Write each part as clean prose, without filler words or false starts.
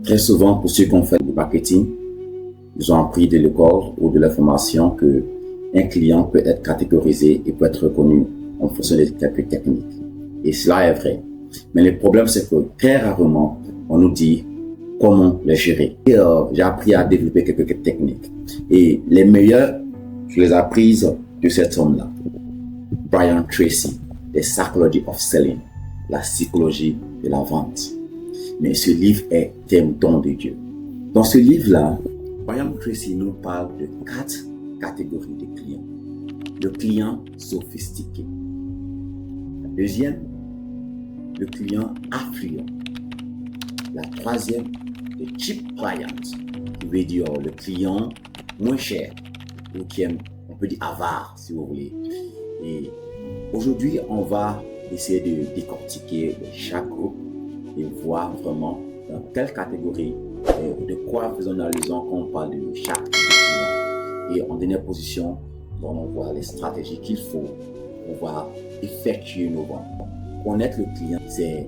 Très souvent, pour ceux qui ont fait du marketing, ils ont appris de l'école ou de la formation que un client peut être catégorisé et peut être reconnu en fonction de quelques techniques. Et cela est vrai. Mais le problème, c'est que très rarement, on nous dit comment les gérer. J'ai appris à développer quelques techniques. Et les meilleures, je les ai apprises de cet homme-là, Brian Tracy, The Psychology of Selling, la psychologie de la vente. Mais ce livre est un don de Dieu. Dans ce livre-là, Brian Tracy nous parle de 4 catégories de clients. Le client sophistiqué. La deuxième, le client affluent. La troisième, le cheap client, qui veut dire le client moins cher, ou qui aime, on peut dire avare si vous voulez. Et aujourd'hui, on va essayer de décortiquer chaque groupe et voir vraiment dans quelle catégorie, de quoi faisons-nous quand on parle de chaque client. Et en dernière position, on voit les stratégies qu'il faut pour pouvoir effectuer nos ventes. Connaître le client, c'est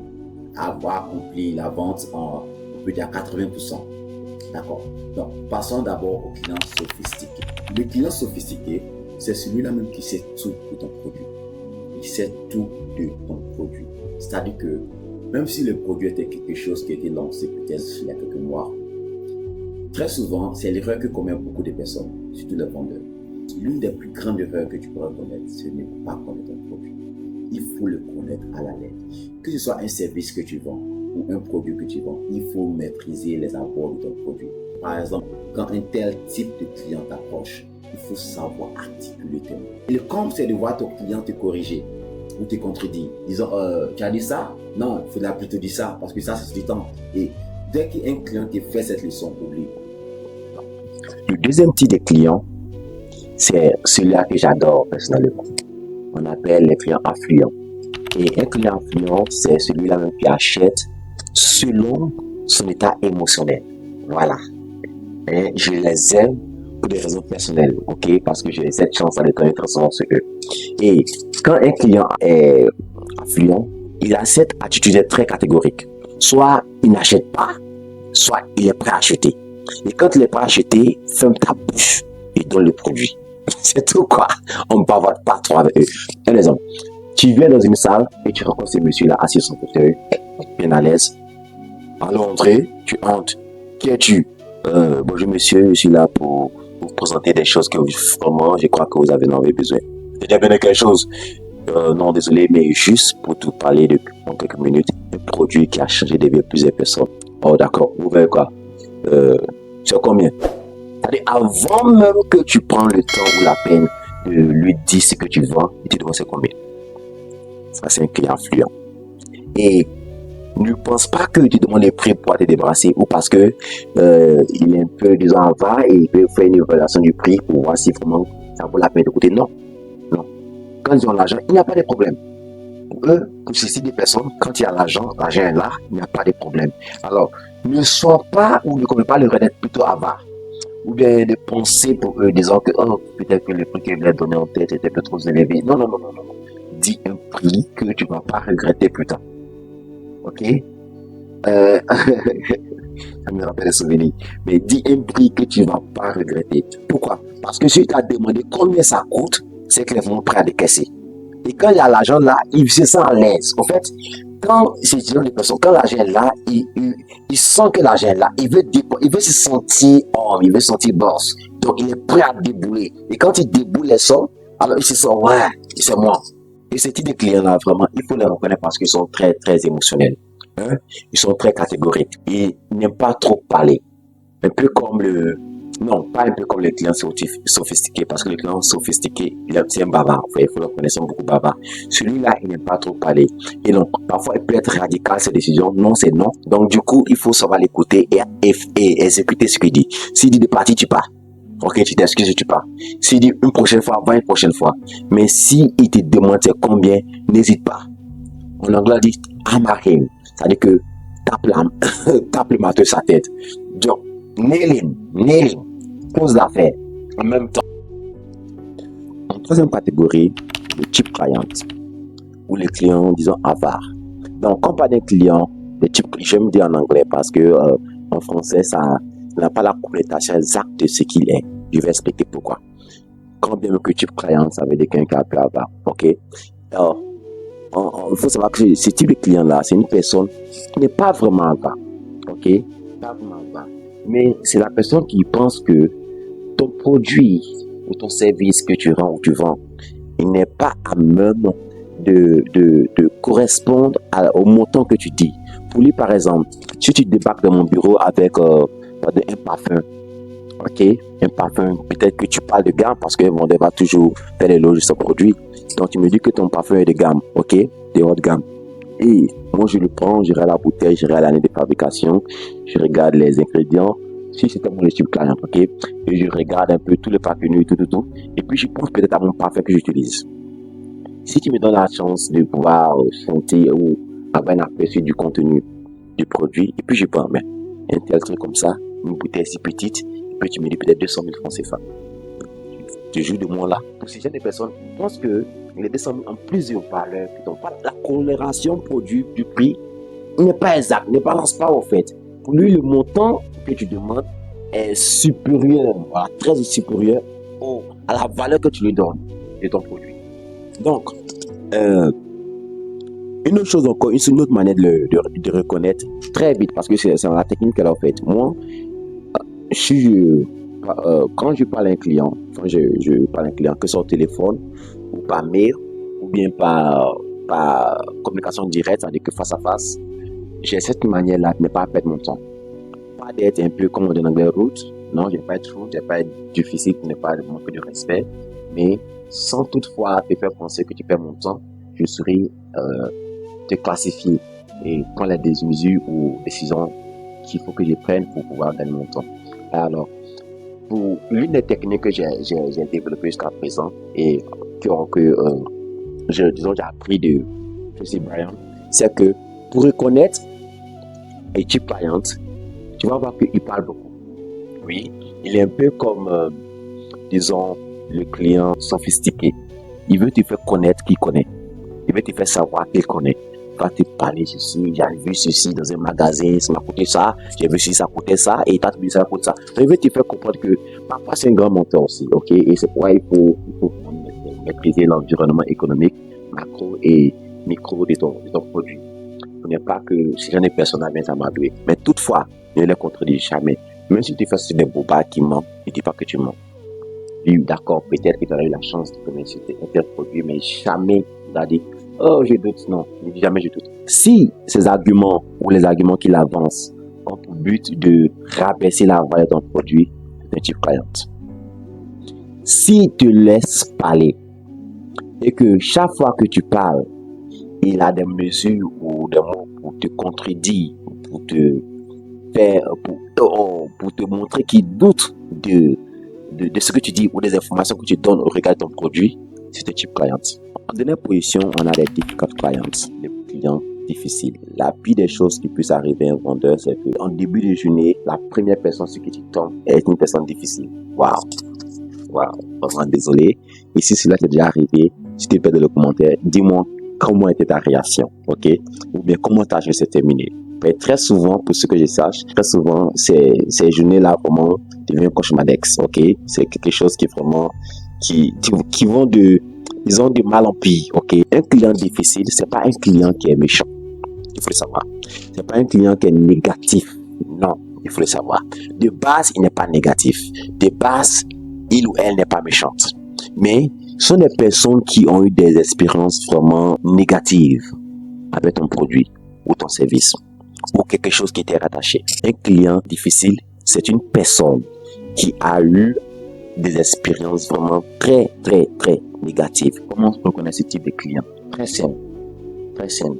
avoir accompli la vente on peut dire 80%. D'accord. Donc, passons d'abord au client sophistiqué. Le client sophistiqué, c'est celui-là même qui sait tout de ton produit. Il sait tout de ton produit. C'est-à-dire que même si le produit était quelque chose qui a été lancé peut-être il y a quelques mois, très souvent, c'est l'erreur que commettent beaucoup de personnes, surtout les vendeurs. L'une des plus grandes erreurs que tu pourras commettre, c'est de ne pas connaître ton produit. Il faut le connaître à la lettre. Que ce soit un service que tu vends ou un produit que tu vends, il faut maîtriser les apports de ton produit. Par exemple, quand un tel type de client t'approche, il faut savoir articuler tes mots. Et le comble, c'est de voir ton client te corriger ou te contredire, disant tu as dit ça? Non, il faudrait plutôt dire ça, parce que ça, c'est du temps. Et dès qu'un client te fait cette leçon, oublie. Le deuxième type de client, c'est celui-là que j'adore personnellement. On appelle les clients affluents. Et un client affluent, c'est celui-là même qui achète selon son état émotionnel. Voilà. Et je les aime pour des raisons personnelles, ok? Parce que j'ai cette chance de connaître souvent sur eux. Et quand un client est affluent, il a cette attitude très catégorique. Soit il n'achète pas, soit il est prêt à acheter. Et quand il est prêt à acheter, ferme ta bouche et donne le produit. C'est tout quoi. On ne parle pas trop avec eux. Un exemple. Tu viens dans une salle et tu rencontres ce monsieur-là assis sur son fauteuil, bien à l'aise. Alors entrer, tu entres. Qui es-tu? Bonjour monsieur, je suis là pour vous présenter des choses que vraiment je crois que vous avez besoin. T'as déjà besoin de quelque chose? Non, désolé, mais juste pour te parler de en quelques minutes, un produit qui a changé de vie de plusieurs personnes. Oh d'accord, vous voyez quoi? C'est combien? C'est-à-dire, avant même que tu prends le temps ou la peine de lui dire ce que tu vends, il te demande c'est combien. Ça, c'est un client affluent. Et ne pense pas que tu demandes les prix pour te débarrasser ou parce que il est un peu, disons, avare et il peut faire une évaluation du prix pour voir si vraiment ça vaut la peine de coûter. Non, non. Quand ils ont l'argent, il n'y a pas de problème. Pour eux, comme ceci des personnes, quand il y a l'argent est là, il n'y a pas de problème. Alors, ne sois pas ou ne connais pas le d'être plutôt avare. Ou bien de penser pour eux, disant que oh, peut-être que le prix qu'ils voulaient donner en tête était peut-être trop élevé. Non, non, non, non, non. Dis un prix que tu ne vas pas regretter plus tard. Ok? Ça me rappelle les souvenirs. Mais dis un prix que tu ne vas pas regretter. Pourquoi? Parce que si tu as demandé combien ça coûte, c'est qu'il est vraiment prêt à décaisser. Et quand il y a l'argent là, il se sent à l'aise. En fait, quand c'est des personnes, quand l'argent est là, il sent que l'argent est là. Il veut se sentir homme, il veut se sentir boss. Donc il est prêt à débouler. Et quand il déboule les sommes, alors il se sent ouais, c'est moi. Et ce type de clients-là, vraiment, il faut les reconnaître parce qu'ils sont très, très émotionnels. Hein? Ils sont très catégoriques. Ils n'aiment pas trop parler. Un peu comme non, pas un peu comme les clients sophistiqués, parce que les clients sophistiqués, c'est un bavard. Il faut le connaître, beaucoup bavard. Celui-là, il n'aime pas trop parler. Et donc, parfois, il peut être radical, ses décisions. Non, c'est non. Donc, du coup, il faut savoir l'écouter et exécuter ce qu'il dit. S'il dit de partir, tu pars. Ok, tu t'excuses, tu pars. S'il dit une prochaine fois, va une prochaine fois. Mais s'il te demande combien, n'hésite pas. En anglais, on dit hammer him. C'est-à-dire que tape le marteau sur sa tête. Donc, nail him. Pose l'affaire. En même temps. En troisième catégorie, le cheap client. Ou les clients, disons, avares. Donc, quand on parle d'un client, le type, j'aime dire en anglais parce que en français, ça n'a pas la connotation exacte de ce qu'il est. Je vais expliquer pourquoi. Quand bien que type client, ça veut dire quelqu'un qui a avoir. OK? Alors, il faut savoir que ce type de client-là, c'est une personne qui n'est pas vraiment avare. OK? Pas vraiment avare. Mais c'est la personne qui pense que ton produit ou ton service que tu rends ou tu vends, il n'est pas à même de correspondre au montant que tu dis. Pour lui, par exemple, si tu débarques dans mon bureau avec un parfum, ok, un parfum, peut-être que tu parles de gamme parce que vendeur va toujours faire l'éloge de son produit. Donc, tu me dis que ton parfum est de gamme, ok, de haute gamme. Et moi, je le prends, je regarde la bouteille, je regarde l'année de fabrication, je regarde les ingrédients, si c'était mon type client, ok, et je regarde un peu tout le packaging, tout. Et puis, je pense peut-être à mon parfum que j'utilise. Si tu me donnes la chance de pouvoir sentir ou avoir un aperçu du contenu du produit, et puis je prends un tel truc comme ça, une bouteille si petite, et puis tu me dis peut-être 200 000 francs CFA. Tu joues de moi là. Pour ces jeunes personnes, je pense que les 200 000 ont plusieurs valeurs qui n'ont pas la corrélation produit du prix n'est pas exact, ne balance pas au fait. Pour lui, le montant que tu demandes est supérieur, voilà, très supérieur à la valeur que tu lui donnes de ton produit. Donc, une autre chose encore, une autre manière de reconnaître très vite, parce que c'est la technique qu'elle a faite. Moi, quand je parle à un client, que ce soit au téléphone, ou par mail, ou bien par communication directe, c'est-à-dire que face à face, j'ai cette manière-là de ne pas perdre mon temps. Pas d'être un peu, comme on dit en anglais, rude. Non, je ne vais pas être rude, je ne vais pas être difficile pour ne pas manquer de respect, mais sans toutefois te faire penser que tu perds mon temps, je serai te classifier et prendre les mesures ou décisions qu'il faut que je prenne pour pouvoir gagner mon temps. Alors, pour l'une des techniques que j'ai développées jusqu'à présent et que j'ai appris de Tracy Bryan, c'est que pour reconnaître un type client, tu vas voir qu'il parle beaucoup. Oui, il est un peu comme, disons, le client sophistiqué. Il veut te faire connaître qu'il connaît. Il veut te faire savoir qu'il connaît. Il va te parler ceci, j'ai vu ceci dans un magasin, ça m'a coûté ça, j'ai vu ceci, ça coûtait ça, et t'as trouvé ça coûte ça. Donc, il veut te faire comprendre que parfois c'est un grand menteur aussi, ok? Et c'est pourquoi il faut maîtriser l'environnement économique, macro et micro de ton produit. Ce n'est pas que si j'en ai personne à bien t'amadouer. Mais toutefois, ne les contredis jamais. Même si tu fais sur des bobards qui mentent, ne dis pas que tu mens. Oui, d'accord, peut-être que tu auras eu la chance de connaître un tel produit, mais jamais tu as dit, oh, je doute. Non, ne dis jamais je doute. Si ces arguments ou les arguments qu'il avance ont pour but de rabaisser la valeur de ton produit, c'est un type client. S'il te laisse parler et que chaque fois que tu parles, il a des mesures ou des mots pour te contredire, pour te faire, pour te montrer qu'il doute de ce que tu dis ou des informations que tu donnes au regard de ton produit, c'est un type client. En dernière position, on a les difficult clients, les clients difficiles. La pire des choses qui puisse arriver à un vendeur, c'est qu'en début de journée, la première personne sur qui tu tombes est une personne difficile. Waouh, vraiment désolé. Et si cela t'est déjà arrivé, si tu peux dans le commentaire, dis-moi comment était ta réaction, ok? Ou bien comment ta journée s'est terminée. Mais très souvent, pour ce que je sache, ces journées-là vraiment deviennent cauchemardesques, ok? C'est quelque chose qui est vraiment, qui vont disons de mal en pire, ok? Un client difficile, c'est pas un client qui est méchant. Il faut le savoir. C'est pas un client qui est négatif. Non, il faut le savoir. De base, il n'est pas négatif. De base, il ou elle n'est pas méchante. Mais ce sont des personnes qui ont eu des expériences vraiment négatives avec ton produit ou ton service ou quelque chose qui était rattaché. Un client difficile, c'est une personne qui a eu des expériences vraiment très, très, très négatives. Comment on peut connaître ce type de client? Très simple. Très simple.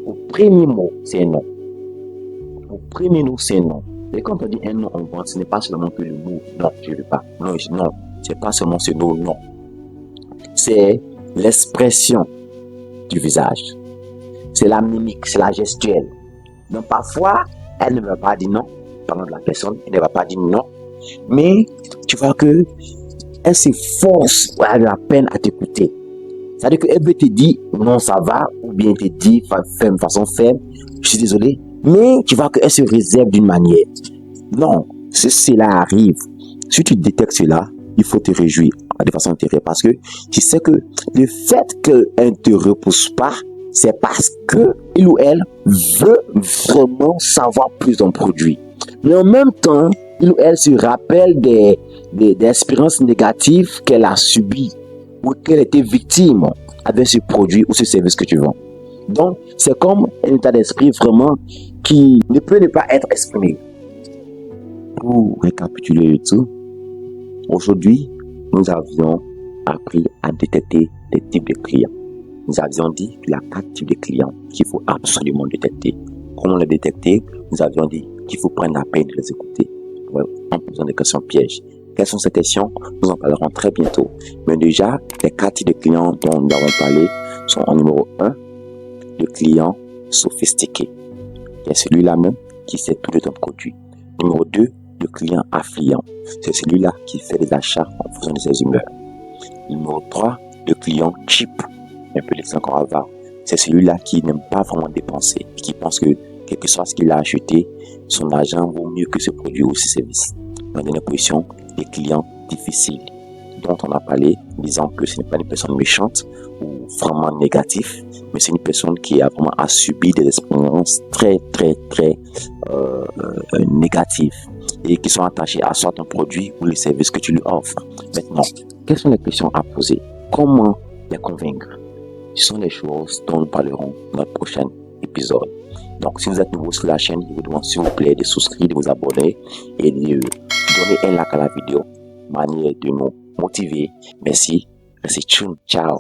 Au premier mot, c'est un non. Au premier mot, c'est un non. Et quand on dit un non, on voit, ce n'est pas seulement que le mot non, je ne veux pas. Non, non. C'est pas seulement ce mot non. C'est l'expression du visage. C'est la mimique, c'est la gestuelle. Donc parfois, elle ne va pas dire non. Pendant la personne, elle ne va pas dire non. Mais tu vois que elle s'efforce, elle a la peine à t'écouter. C'est-à-dire qu'elle veut te dire non, ça va, ou bien te dire de façon ferme, je suis désolé, mais tu vois qu'elle se réserve d'une manière. Non, si cela arrive, si tu détectes cela, il faut te réjouir de façon intérieure parce que tu sais que le fait qu'elle ne te repousse pas, c'est parce que il ou elle veut vraiment savoir plus d'un produit. Mais en même temps, il ou elle se rappelle des expériences négatives qu'elle a subies ou qu'elle était victime avec ce produit ou ce service que tu vends. Donc, c'est comme un état d'esprit vraiment qui ne peut ne pas être exprimé. Pour récapituler le tout, aujourd'hui, nous avions appris à détecter des types de clients. Nous avions dit qu'il y a 4 types de clients qu'il faut absolument détecter. Comment les détecter? Nous avions dit qu'il faut prendre la peine de les écouter en posant des questions pièges. Quelles sont ces questions? Nous en parlerons très bientôt. Mais déjà, les 4 types de clients dont nous avons parlé sont en numéro 1, le client sophistiqué. C'est celui-là même qui sait tout de ton produit. Numéro 2, le client affluent. C'est celui-là qui fait des achats en fonction de ses humeurs. Numéro 3, le client cheap, un peu l'exemple qu'on va voir. C'est celui-là qui n'aime pas vraiment dépenser, qui pense que quel que soit ce qu'il a acheté, son argent vaut mieux que ce produit ou ce service. En dernière position, les clients difficiles, dont on a parlé, disant que ce n'est pas une personne méchante ou vraiment négative, mais c'est une personne qui a vraiment subi des expériences très négatives et qui sont attachées à soit un produit ou le service que tu lui offres. Maintenant, quelles sont les questions à poser? Comment les convaincre? Ce sont des choses dont nous parlerons dans notre prochain épisode. Donc, si vous êtes nouveau sur la chaîne, je vous demande s'il vous plaît de souscrire, de vous abonner et de donner un like à la vidéo. Manière de nous motiver. Merci. Restez tune. Ciao.